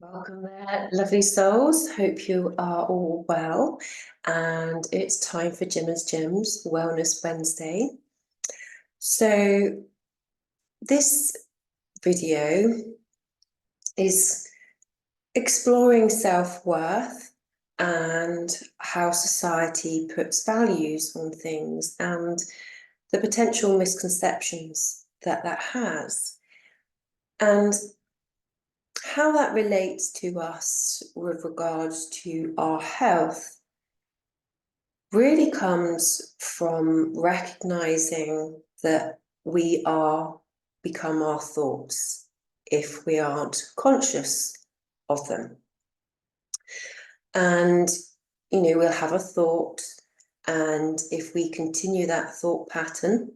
Welcome there, lovely souls. Hope you are all well. And it's time for Gemma's Gems Wellness Wednesday. So this video is exploring self-worth and how society puts values on things and the potential misconceptions that has. And how that relates to us with regards to our health really comes from recognizing that we are become our thoughts if we aren't conscious of them. And, we'll have a thought, and if we continue that thought pattern,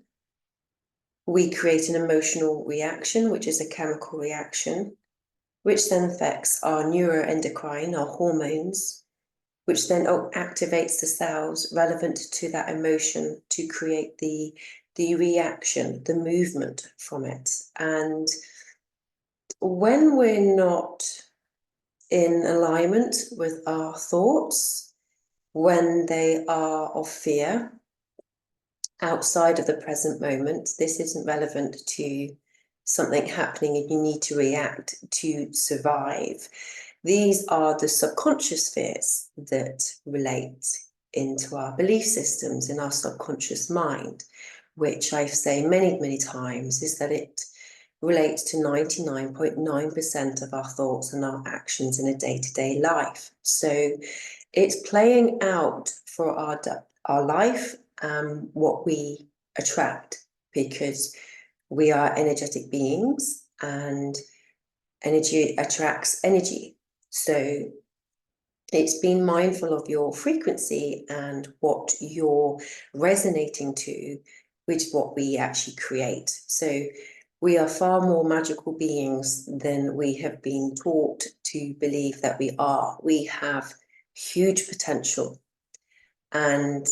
we create an emotional reaction, which is a chemical reaction, which then affects our neuroendocrine, our hormones, which then activates the cells relevant to that emotion to create the reaction, the movement from it. And when we're not in alignment with our thoughts, when they are of fear, outside of the present moment, this isn't relevant to something happening and you need to react to survive. These are the subconscious fears that relate into our belief systems in our subconscious mind, which I say many, many times is that it relates to 99.9% of our thoughts and our actions in a day-to-day life. So it's playing out for our life, what we attract, because we are energetic beings and energy attracts energy. So it's being mindful of your frequency and what you're resonating to, which is what we actually create. So we are far more magical beings than we have been taught to believe that we are. We have huge potential. And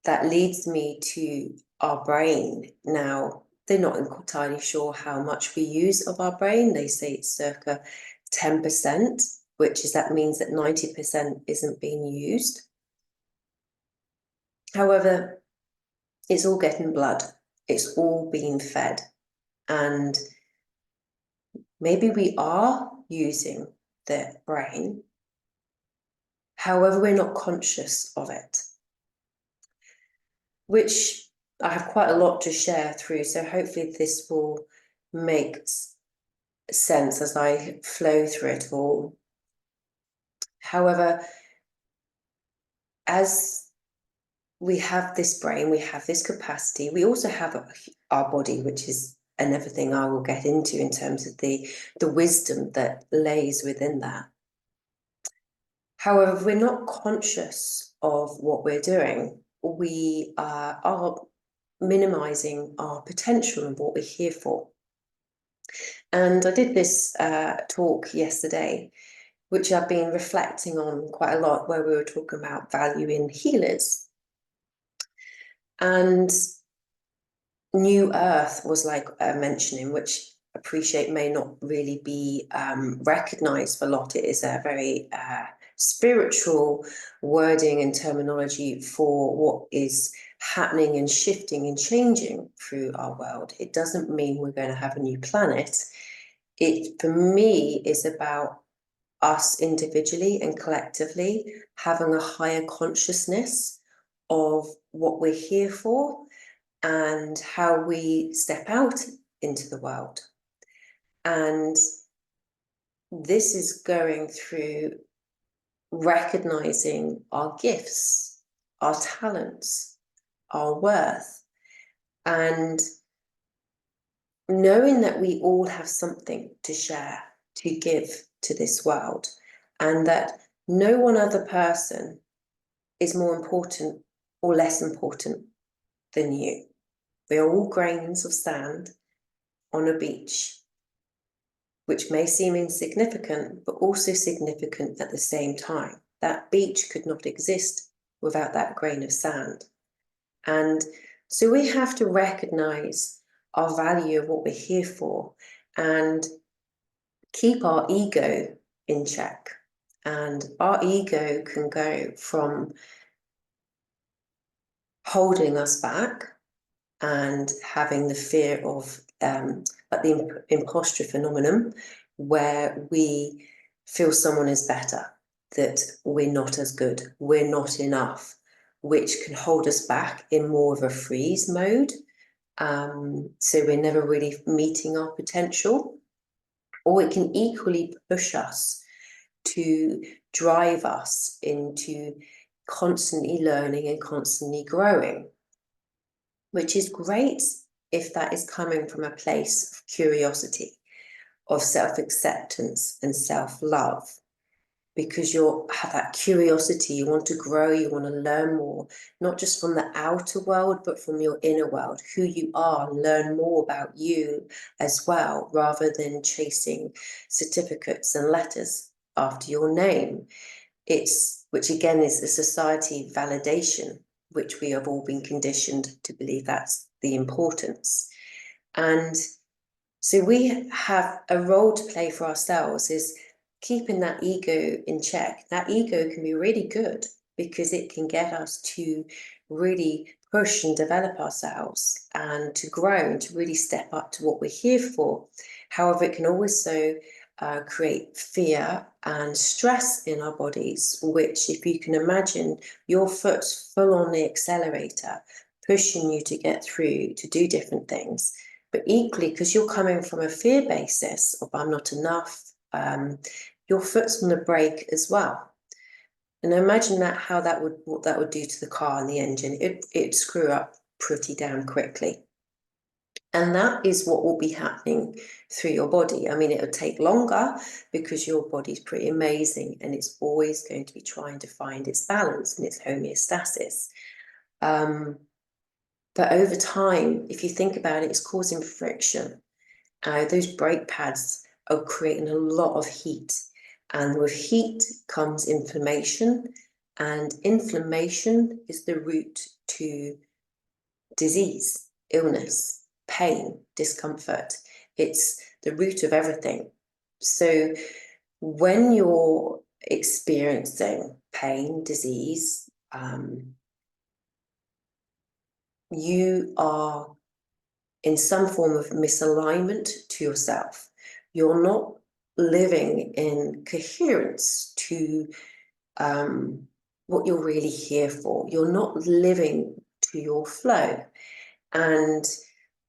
that leads me to our brain. Now, they're not entirely sure how much we use of our brain. They say it's circa 10%, that means that 90% isn't being used. However, it's all getting blood. It's all being fed. And maybe we are using the brain. However, we're not conscious of it, which I have quite a lot to share through. So hopefully this will make sense as I flow through it all. However, as we have this brain, we have this capacity, we also have our body, which is another thing I will get into in terms of the wisdom that lays within that. However, if we're not conscious of what we're doing, we are minimizing our potential and what we're here for. And I did this talk yesterday, which I've been reflecting on quite a lot, where we were talking about valuing healers. And New Earth was like mentioning, which I appreciate may not really be recognized for a lot. It is a very spiritual wording and terminology for what is happening and shifting and changing through our world. It doesn't mean we're going to have a new planet. It, for me, is about us individually and collectively having a higher consciousness of what we're here for and how we step out into the world. And this is going through recognizing our gifts, our talents, our worth, and knowing that we all have something to share, to give to this world, and that no one other person is more important or less important than you. We are all grains of sand on a beach, which may seem insignificant, but also significant at the same time. That beach could not exist without that grain of sand. And so we have to recognize our value of what we're here for and keep our ego in check. And our ego can go from holding us back and having the fear of like the imposter phenomenon, where we feel someone is better, that we're not as good, we're not enough, which can hold us back in more of a freeze mode. So we're never really meeting our potential. Or it can equally push us to drive us into constantly learning and constantly growing, which is great if that is coming from a place of curiosity, of self-acceptance and self-love, because you have that curiosity, you want to grow, you want to learn more, not just from the outer world, but from your inner world, who you are, and learn more about you as well, rather than chasing certificates and letters after your name. Which again is the society validation, which we have all been conditioned to believe that's the importance. And so we have a role to play for ourselves, is keeping that ego in check. That ego can be really good because it can get us to really push and develop ourselves and to grow and to really step up to what we're here for. However, it can also create fear and stress in our bodies, which, if you can imagine your foot's full on the accelerator, pushing you to get through, to do different things. But equally, because you're coming from a fear basis of I'm not enough, your foot's on the brake as well. And imagine that, what that would do to the car and the engine. It'd screw up pretty damn quickly. And that is what will be happening through your body. I mean, it'll take longer because your body's pretty amazing and it's always going to be trying to find its balance and its homeostasis. But over time, if you think about it, it's causing friction. Those brake pads are creating a lot of heat. And with heat comes inflammation. And inflammation is the root to disease, illness, pain, discomfort. It's the root of everything. So when you're experiencing pain, disease, you are in some form of misalignment to yourself. You're not living in coherence to what you're really here for. You're not living to your flow. And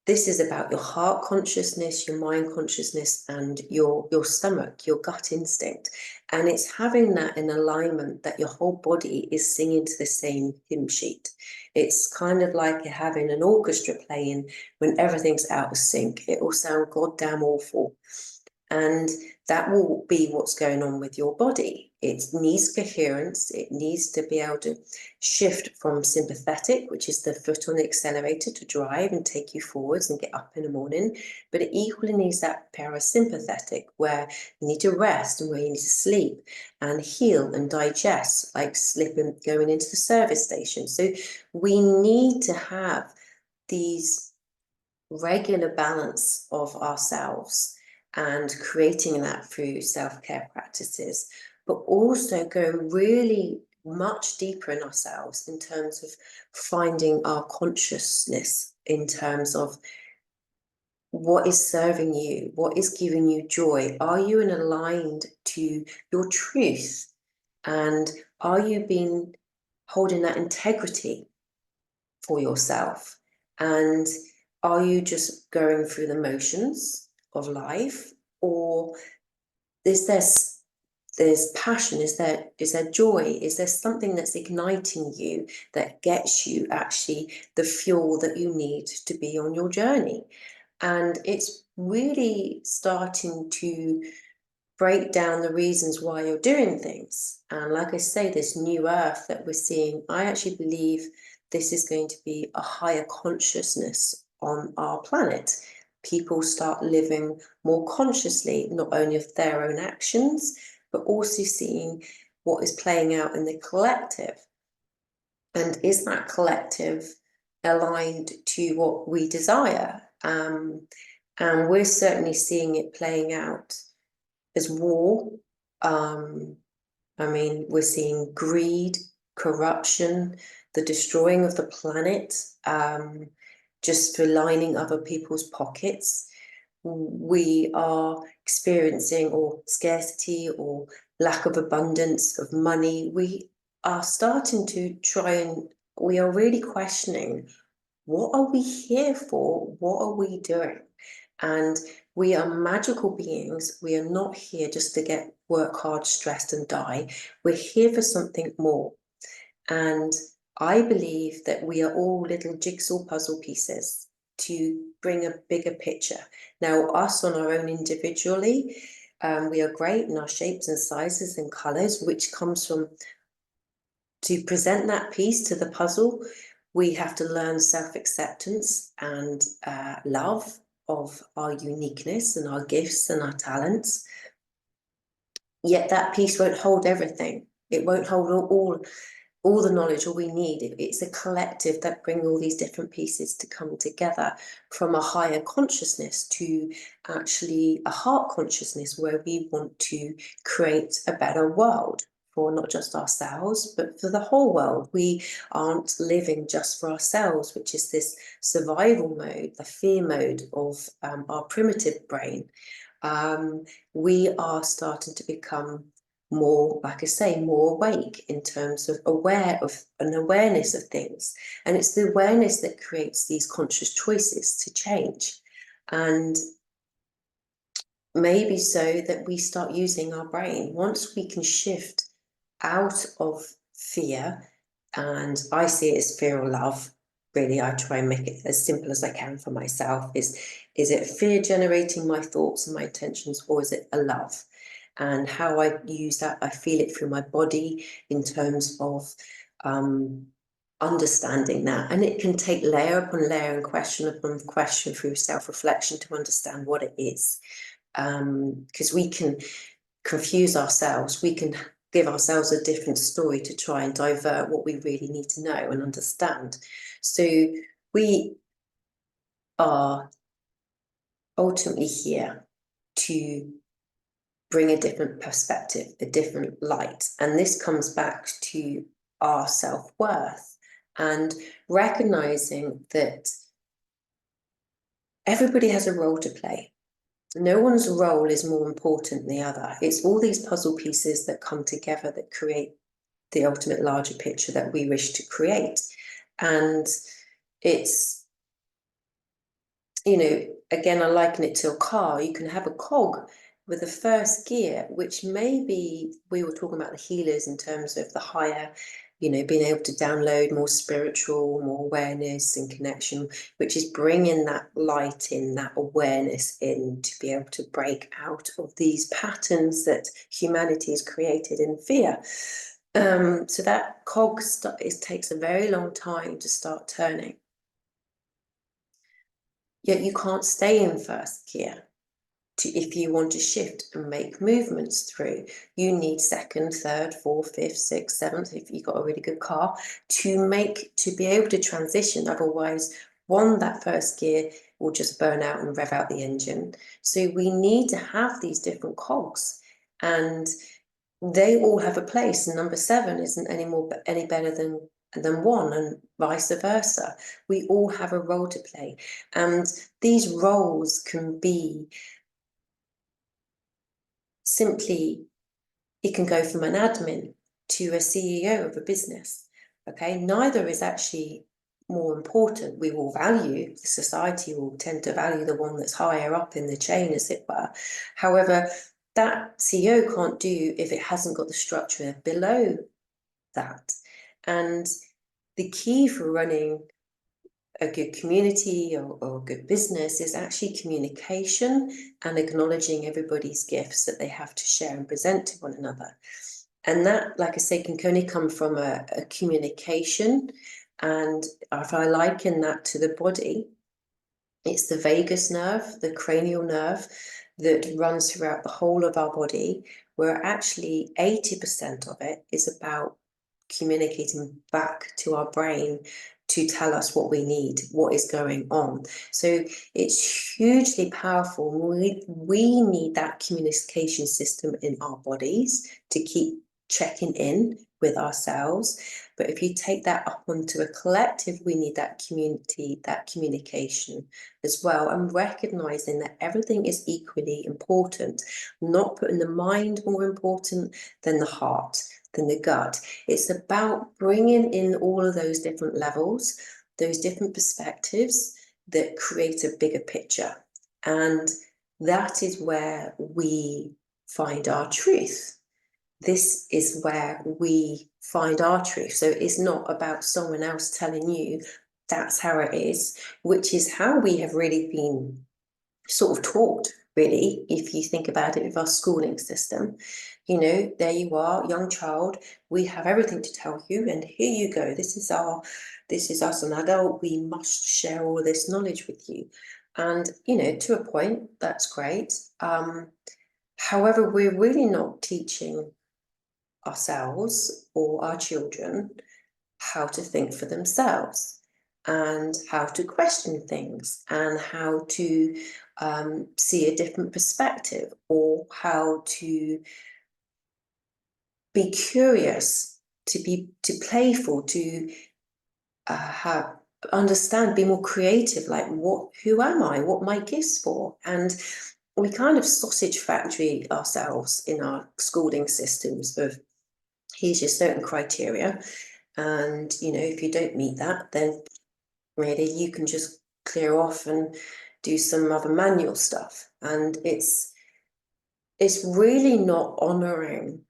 this is about your heart consciousness, your mind consciousness, and your stomach, your gut instinct. And it's having that in alignment, that your whole body is singing to the same hymn sheet. It's kind of like you're having an orchestra playing when everything's out of sync. It will sound goddamn awful. And that will be what's going on with your body. It needs coherence. It needs to be able to shift from sympathetic, which is the foot on the accelerator, to drive and take you forwards and get up in the morning. But it equally needs that parasympathetic, where you need to rest and where you need to sleep and heal and digest, like slipping, going into the service station. So we need to have these regular balance of ourselves and creating that through self-care practices, but also going really much deeper in ourselves in terms of finding our consciousness, in terms of what is serving you, what is giving you joy. Are you aligned to your truth? And are you holding that integrity for yourself? And are you just going through the motions of life, or is there's passion? Is there joy? Is there something that's igniting you, that gets you actually the fuel that you need to be on your journey? And it's really starting to break down the reasons why you're doing things. And like I say, this new earth that we're seeing, I actually believe this is going to be a higher consciousness on our planet. People start living more consciously, not only of their own actions, but also seeing what is playing out in the collective. And is that collective aligned to what we desire? And we're certainly seeing it playing out as war, I mean, we're seeing greed, corruption, the destroying of the planet, just for lining other people's pockets. We are experiencing or scarcity or lack of abundance of money. We are starting to try and we are really questioning, what are we here for? What are we doing? And we are magical beings. We are not here just to work hard, stressed, and die. We're here for something more. And I believe that we are all little jigsaw puzzle pieces to bring a bigger picture. Now, us on our own individually, we are great in our shapes and sizes and colours, which comes from, to present that piece to the puzzle, we have to learn self-acceptance and love of our uniqueness and our gifts and our talents. Yet that piece won't hold everything. It won't hold all the knowledge, all we need. It's a collective that brings all these different pieces to come together from a higher consciousness to actually a heart consciousness, where we want to create a better world for not just ourselves, but for the whole world. We aren't living just for ourselves, which is this survival mode, the fear mode of our primitive brain. We are starting to become more, like I say, more awake in terms of awareness of things. And it's the awareness that creates these conscious choices to change. And maybe so that we start using our brain. Once we can shift out of fear, and I see it as fear or love, really, I try and make it as simple as I can for myself. Is it fear generating my thoughts and my intentions, or is it a love? And how I use that, I feel it through my body in terms of understanding that. And it can take layer upon layer and question upon question through self-reflection to understand what it is. Because we can confuse ourselves, we can give ourselves a different story to try and divert what we really need to know and understand. So we are ultimately here to bring a different perspective, a different light. And this comes back to our self-worth and recognizing that everybody has a role to play. No one's role is more important than the other. It's all these puzzle pieces that come together that create the ultimate larger picture that we wish to create. And it's, you know, again, I liken it to a car. You can have a cog with the first gear, which maybe we were talking about the healers in terms of the higher, you know, being able to download more spiritual, more awareness and connection, which is bringing that light in, that awareness in, to be able to break out of these patterns that humanity has created in fear. So that cog takes a very long time to start turning. Yet you can't stay in first gear. If you want to shift and make movements through, you need second, third, fourth, fifth, sixth, seventh, if you've got a really good car, to be able to transition. Otherwise, that first gear will just burn out and rev out the engine. So we need to have these different cogs, and they all have a place. And number 7 isn't any better than 1, and vice versa. We all have a role to play, and these roles can be simply, it can go from an admin to a CEO of a business. Okay, neither is actually more important. We will value, society will tend to value the one that's higher up in the chain, as it were. However, that CEO can't do if it hasn't got the structure below that. And the key for running a good community or good business is actually communication and acknowledging everybody's gifts that they have to share and present to one another. And that, like I say, can only come from a communication. And if I liken that to the body, it's the vagus nerve, the cranial nerve that runs throughout the whole of our body, where actually 80% of it is about communicating back to our brain to tell us what we need, what is going on. So it's hugely powerful. We need that communication system in our bodies to keep checking in with ourselves. But if you take that up onto a collective, we need that community, that communication as well, and recognizing that everything is equally important, not putting the mind more important than the heart, than the gut. It's about bringing in all of those different levels, those different perspectives that create a bigger picture. And that is where we find our truth. This is where we find our truth. So it's not about someone else telling you that's how it is, which is how we have really been sort of taught, really, if you think about it with our schooling system. You know, there you are, young child, we have everything to tell you, and here you go. This is us, an adult, we must share all this knowledge with you. And, you know, to a point, that's great. However, we're really not teaching ourselves or our children how to think for themselves and how to question things and how to see a different perspective, or how to be curious, to be playful, to understand, be more creative, like who am I, what my gifts for. And we kind of sausage factory ourselves in our schooling systems of, here's your certain criteria, and you know, if you don't meet that, then really you can just clear off and do some other manual stuff. And it's really not honoring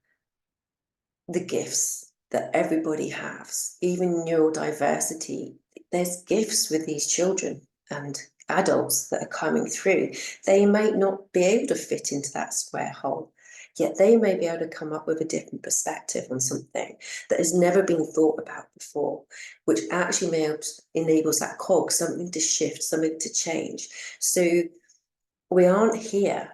the gifts that everybody has, even neurodiversity. There's gifts with these children and adults that are coming through. They might not be able to fit into that square hole, yet they may be able to come up with a different perspective on something that has never been thought about before, which actually enables that cog, something to shift, something to change. So we aren't here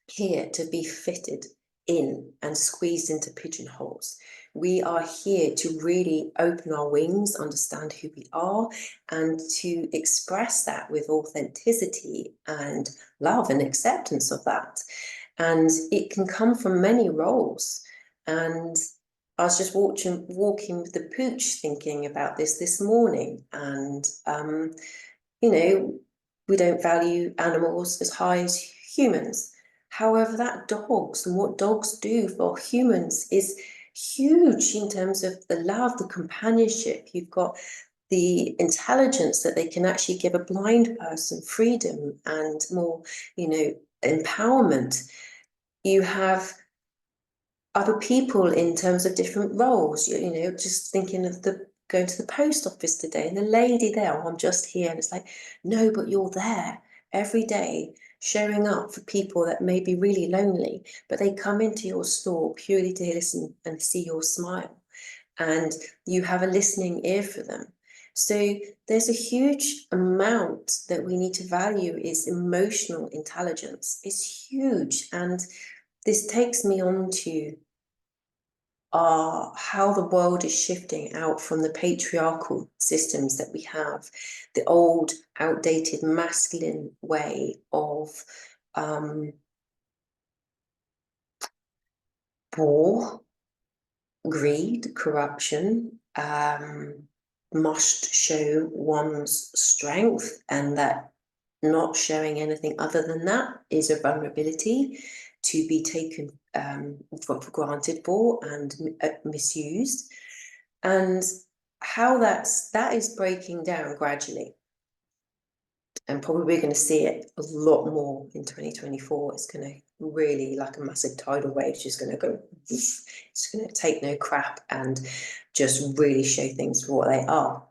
to be fitted in and squeezed into pigeonholes. We are here to really open our wings, understand who we are, and to express that with authenticity and love and acceptance of that. And it can come from many roles. And I was just walking with the pooch thinking about this morning. And, you know, we don't value animals as high as humans. However, that dogs and what dogs do for humans is huge in terms of the love, the companionship. You've got the intelligence that they can actually give a blind person freedom and more, you know, empowerment. You have other people in terms of different roles, you know, just thinking of going to the post office today and the lady there, oh, I'm just here. And it's like, no, but you're there every day, showing up for people that may be really lonely, but they come into your store purely to listen and see your smile. And you have a listening ear for them. So there's a huge amount that we need to value is emotional intelligence. It's huge. And this takes me on to how the world is shifting out from the patriarchal systems that we have, the old, outdated, masculine way of war, greed, corruption, must show one's strength, and that not showing anything other than that is a vulnerability to be taken for granted for and misused. And how that is breaking down gradually. And probably we're going to see it a lot more in 2024. It's going to really, like a massive tidal wave, just going to go, it's going to take no crap and just really show things for what they are.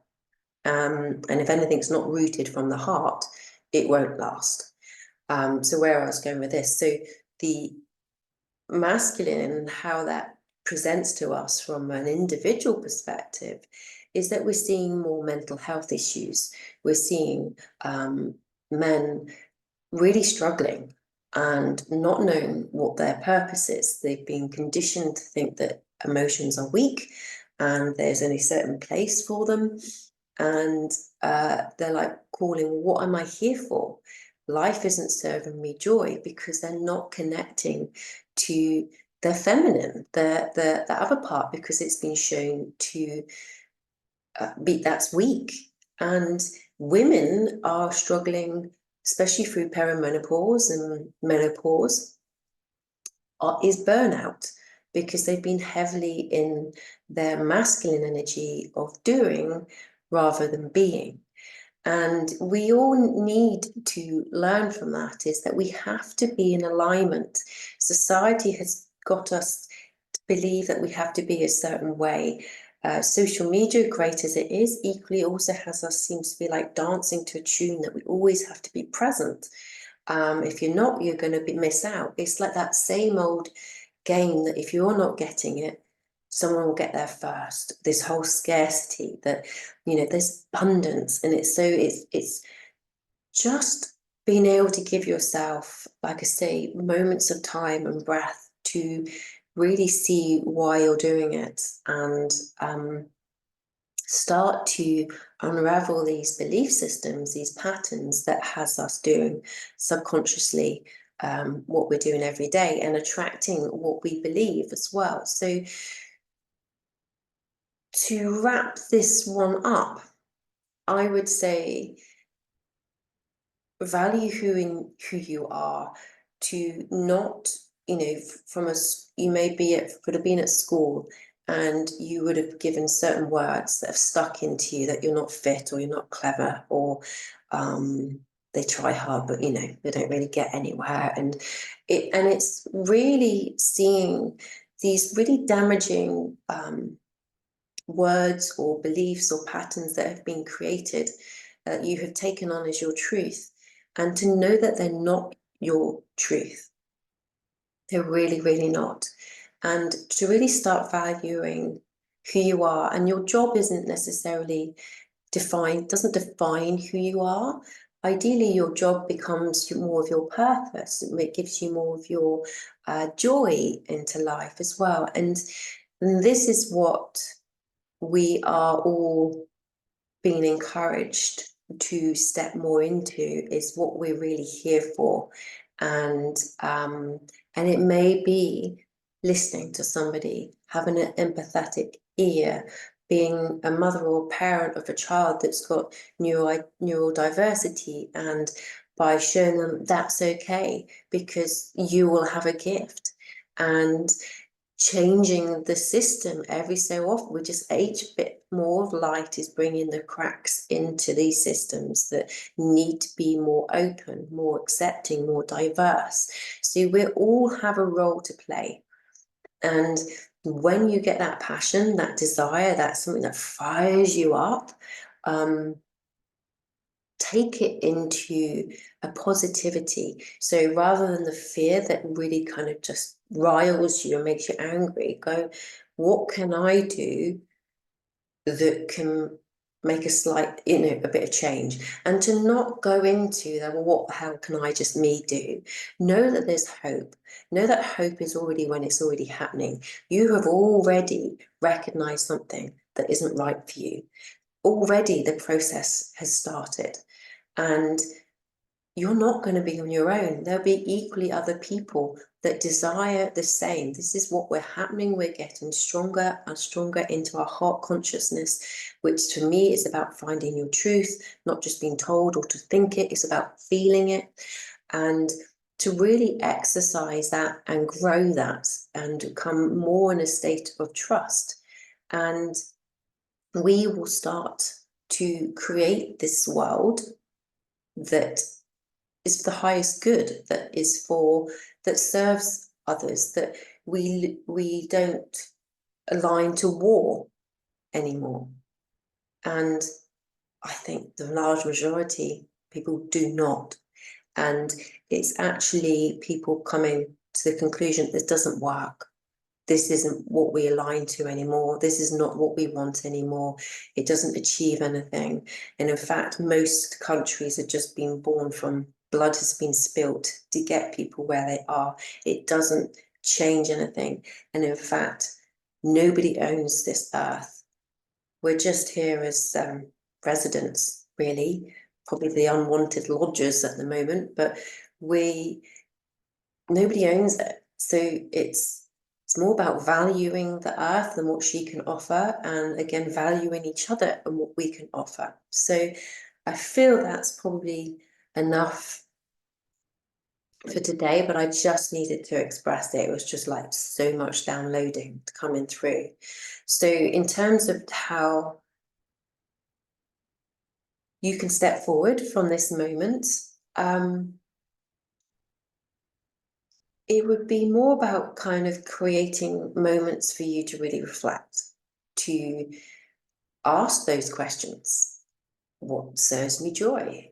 And if anything's not rooted from the heart, it won't last. So where I was going with this, so the masculine and how that presents to us from an individual perspective is that we're seeing more mental health issues. We're seeing men really struggling and not knowing what their purpose is. They've been conditioned to think that emotions are weak, and there's only a certain place for them. And they're like calling, what am I here for? Life isn't serving me joy, because they're not connecting to their feminine, the other part, because it's been shown to be that's weak. And women are struggling, especially through perimenopause and menopause, is burnout, because they've been heavily in their masculine energy of doing rather than being. And we all need to learn from that, is that we have to be in alignment. Society has got us to believe that we have to be a certain way. Social media, great as it is, equally also has us, seems to be like dancing to a tune that we always have to be present. If you're not, you're going to miss out. It's like that same old game that if you're not getting it, someone will get there first. This whole scarcity that, there's abundance, and it's just being able to give yourself, like I say, moments of time and breath to really see why you're doing it, and start to unravel these belief systems, these patterns that has us doing subconsciously what we're doing every day, and attracting what we believe as well. So to wrap this one up, I would say value who you are, to not, from you may be could have been at school, and you would have given certain words that have stuck into you, that you're not fit, or you're not clever, or they try hard, but they don't really get anywhere. And it's really seeing these really damaging words or beliefs or patterns that have been created, that you have taken on as your truth, and to know that they're not your truth. They're really, really not. And to really start valuing who you are. And your job isn't necessarily doesn't define who you are. Ideally, your job becomes more of your purpose. It gives you more of your joy into life as well. And this is what we are all being encouraged to step more into, is what we're really here for. And it may be listening to somebody, having an empathetic ear, being a mother or parent of a child that's got neurodiversity, and by showing them that's okay, because you will have a gift. And changing the system every so often, we just each bit more of light is bringing the cracks into these systems that need to be more open, more accepting, more diverse. So we all have a role to play. And when you get that passion, that desire, that's something that fires you up, take it into a positivity. So rather than the fear that really kind of just riles you and makes you angry, go, what can I do that can make a slight, a bit of change? And to not go into that, well, what the hell can I just me do? Know that there's hope. Know that hope is already, when it's already happening. You have already recognized something that isn't right for you. Already the process has started. And you're not going to be on your own. There'll be equally other people that desire the same. This is what we're happening. We're getting stronger and stronger into our heart consciousness, which to me is about finding your truth, not just being told or to think it. It's about feeling it, and to really exercise that and grow that and come more in a state of trust. And we will start to create this world that is the highest good, that serves others, that we don't align to war anymore. And I think the large majority, people do not. And it's actually people coming to the conclusion this doesn't work. This isn't what we align to anymore. This is not what we want anymore. It doesn't achieve anything. And in fact, most countries have just been born from blood has been spilt to get people where they are. It doesn't change anything. And in fact, Nobody owns this earth. We're just here as residents, really, probably the unwanted lodgers at the moment, but nobody owns it. So it's more about valuing the earth and what she can offer, and again, valuing each other and what we can offer. So I feel that's probably enough for today, but I just needed to express it. It was just like so much downloading coming through. So in terms of how you can step forward from this moment, it would be more about kind of creating moments for you to really reflect, to ask those questions. What serves me joy?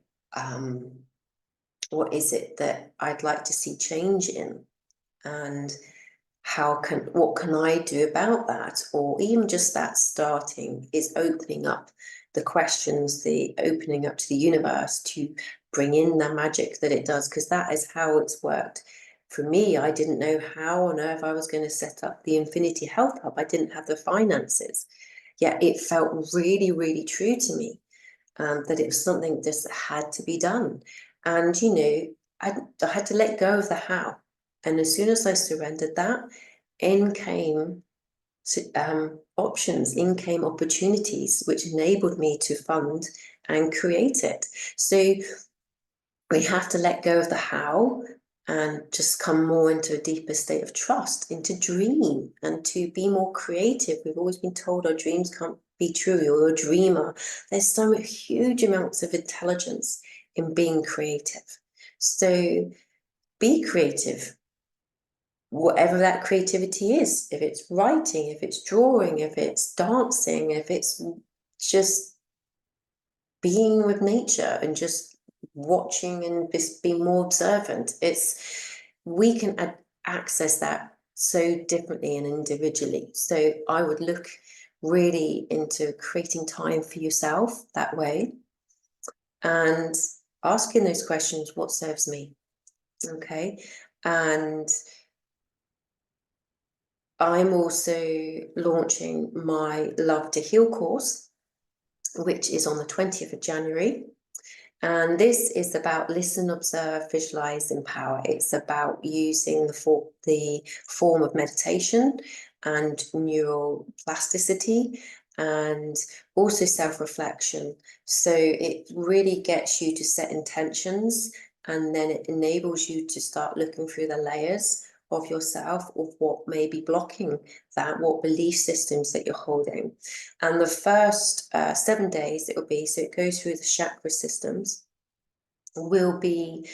What is it that I'd like to see change in? And what can I do about that? Or even just that starting is opening up the questions, the opening up to the universe to bring in the magic that it does, because that is how it's worked. For me, I didn't know how on earth I was going to set up the Infinity Health Hub. I didn't have the finances. Yet it felt really, really true to me that it was something just that had to be done. And, you know, I had to let go of the how. And as soon as I surrendered that, in came options, in came opportunities, which enabled me to fund and create it. So we have to let go of the how and just come more into a deeper state of trust, into dream and to be more creative. We've always been told our dreams can't be true, you're a dreamer. There's so huge amounts of intelligence in being creative. So be creative, whatever that creativity is, if it's writing, if it's drawing, if it's dancing, if it's just being with nature and just watching and just being more observant. We can access that so differently and individually. So I would look really into creating time for yourself that way and asking those questions, what serves me? Okay. And I'm also launching my Love to Heal course, which is on the 20th of January. And this is about listen, observe, visualize, empower. It's about using the form of meditation and neuroplasticity and also self-reflection. So it really gets you to set intentions, and then it enables you to start looking through the layers of yourself, of what may be blocking that, what belief systems that you're holding. And the first 7 days it will be, so it goes through the chakra systems, will be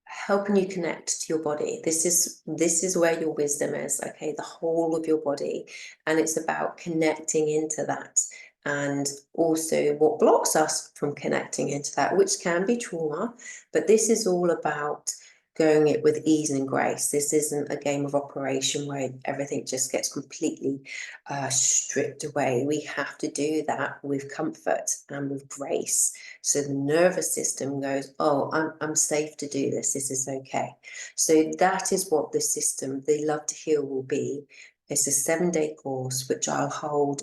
helping you connect to your body. This is where your wisdom is, okay, the whole of your body. And it's about connecting into that. And also what blocks us from connecting into that, which can be trauma, but this is all about going it with ease and grace. This isn't a game of operation where everything just gets completely stripped away. We have to do that with comfort and with grace. So the nervous system goes, oh, I'm safe to do this. This is okay. So that is what the system, the Love to Heal, will be. It's a 7-day course, which I'll hold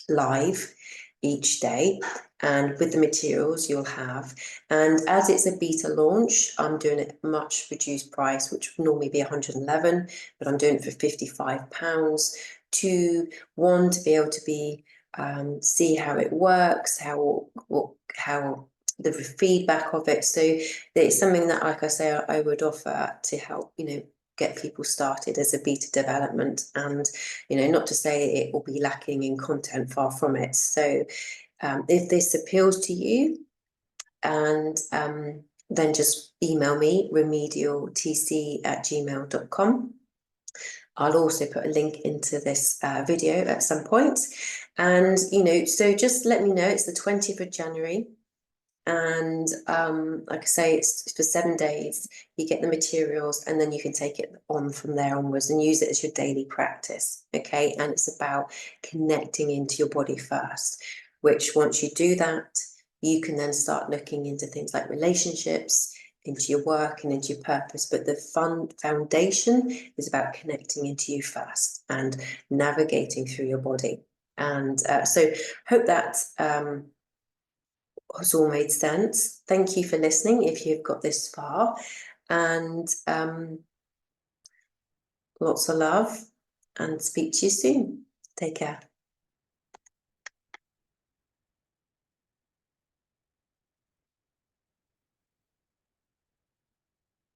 live each day, and with the materials you'll have. And as it's a beta launch, I'm doing it at a much reduced price, which would normally be 111, but I'm doing it for £55 to be able to be see how it works, how the feedback of it. So it's something that, like I say, I would offer to help, get people started as a beta development. And, not to say it will be lacking in content, far from it. So if this appeals to you, and then just email me, remedialtc@gmail.com. I'll also put a link into this video at some point. And, so just let me know. It's the 20th of January. And like I say, it's for 7 days. You get the materials, and then you can take it on from there onwards and use it as your daily practice. Okay. And it's about connecting into your body first, which once you do that, you can then start looking into things like relationships, into your work and into your purpose, but the foundation is about connecting into you first and navigating through your body. And so hope that has all made sense. Thank you for listening if you've got this far, and lots of love, and speak to you soon. Take care.